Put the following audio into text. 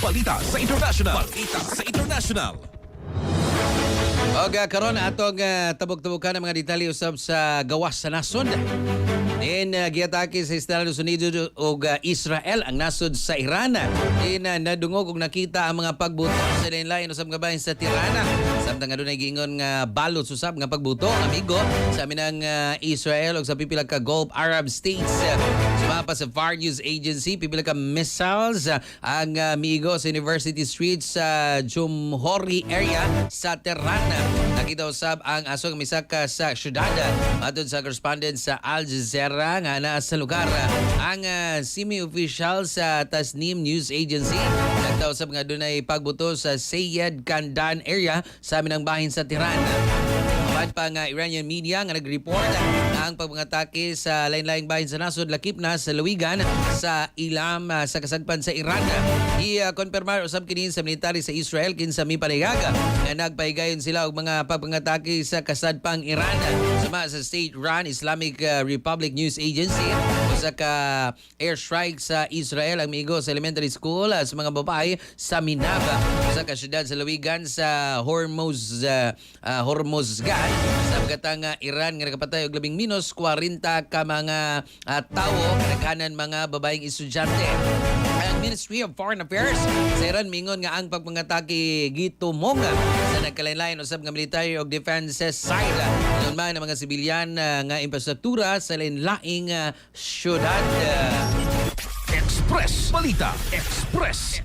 Balita sa International. Balita sa International. Og karon atong tabok-tabokan ang mga detalye usab sa gawas sa nasod. Giatake sa Estados Unidos o Israel ang nasod sa Iran. Nadungog og nakita ang mga pagbuto sa lain-lain usab nga bahin sa Tirana. Samtang adunay giingon nga balot usab nga pagbuto amigo sa aminang Israel ug sa pipila ka Gulf Arab states. Sumapa sa Far News Agency pipila ka missiles ang migo sa University Street sa Jumhuri area sa Tirana. Nakita usab ang asong misaka sa syudad. Matod sa correspondent sa Al Jazeera nga naa sa lugar ang semi-official sa Tasnim News Agency nagtaw usab nga dunay pagbuto sa Sayyid Kandan area sa aminang bahin sa Tirana. Mabad pa nga Iranian media nga nag-report na ang pagpangatake sa lain-laing bahin sa nasod lakip na sa luwigan sa ilam sa kasagpan sa Iran. I-konfirmar usab kini sa military sa Israel kinsa mipanayaga nga nagpahigayon sila og mga pagpangatake sa kasadpang Iran. Sama sa state-run Islamic Republic News Agency usa ka airstrike sa Israel ang migo sa elementary school sa mga babae sa Minaba usa ka syudad sa luwigan sa Hormozgan sa bagatang Iran nga nakapatay og labing minus 40 ka mga tawo kanaghanan mga babaeng estudyante. Ang Ministry of Foreign Affairs sa Iran mingon nga ang pagpangatake gitumong sa nagkalain-lain usab nga military og defense side ayon man ang mga sibilyan nga infrastruktura sa lain-laing syudad. Express Balita. Express.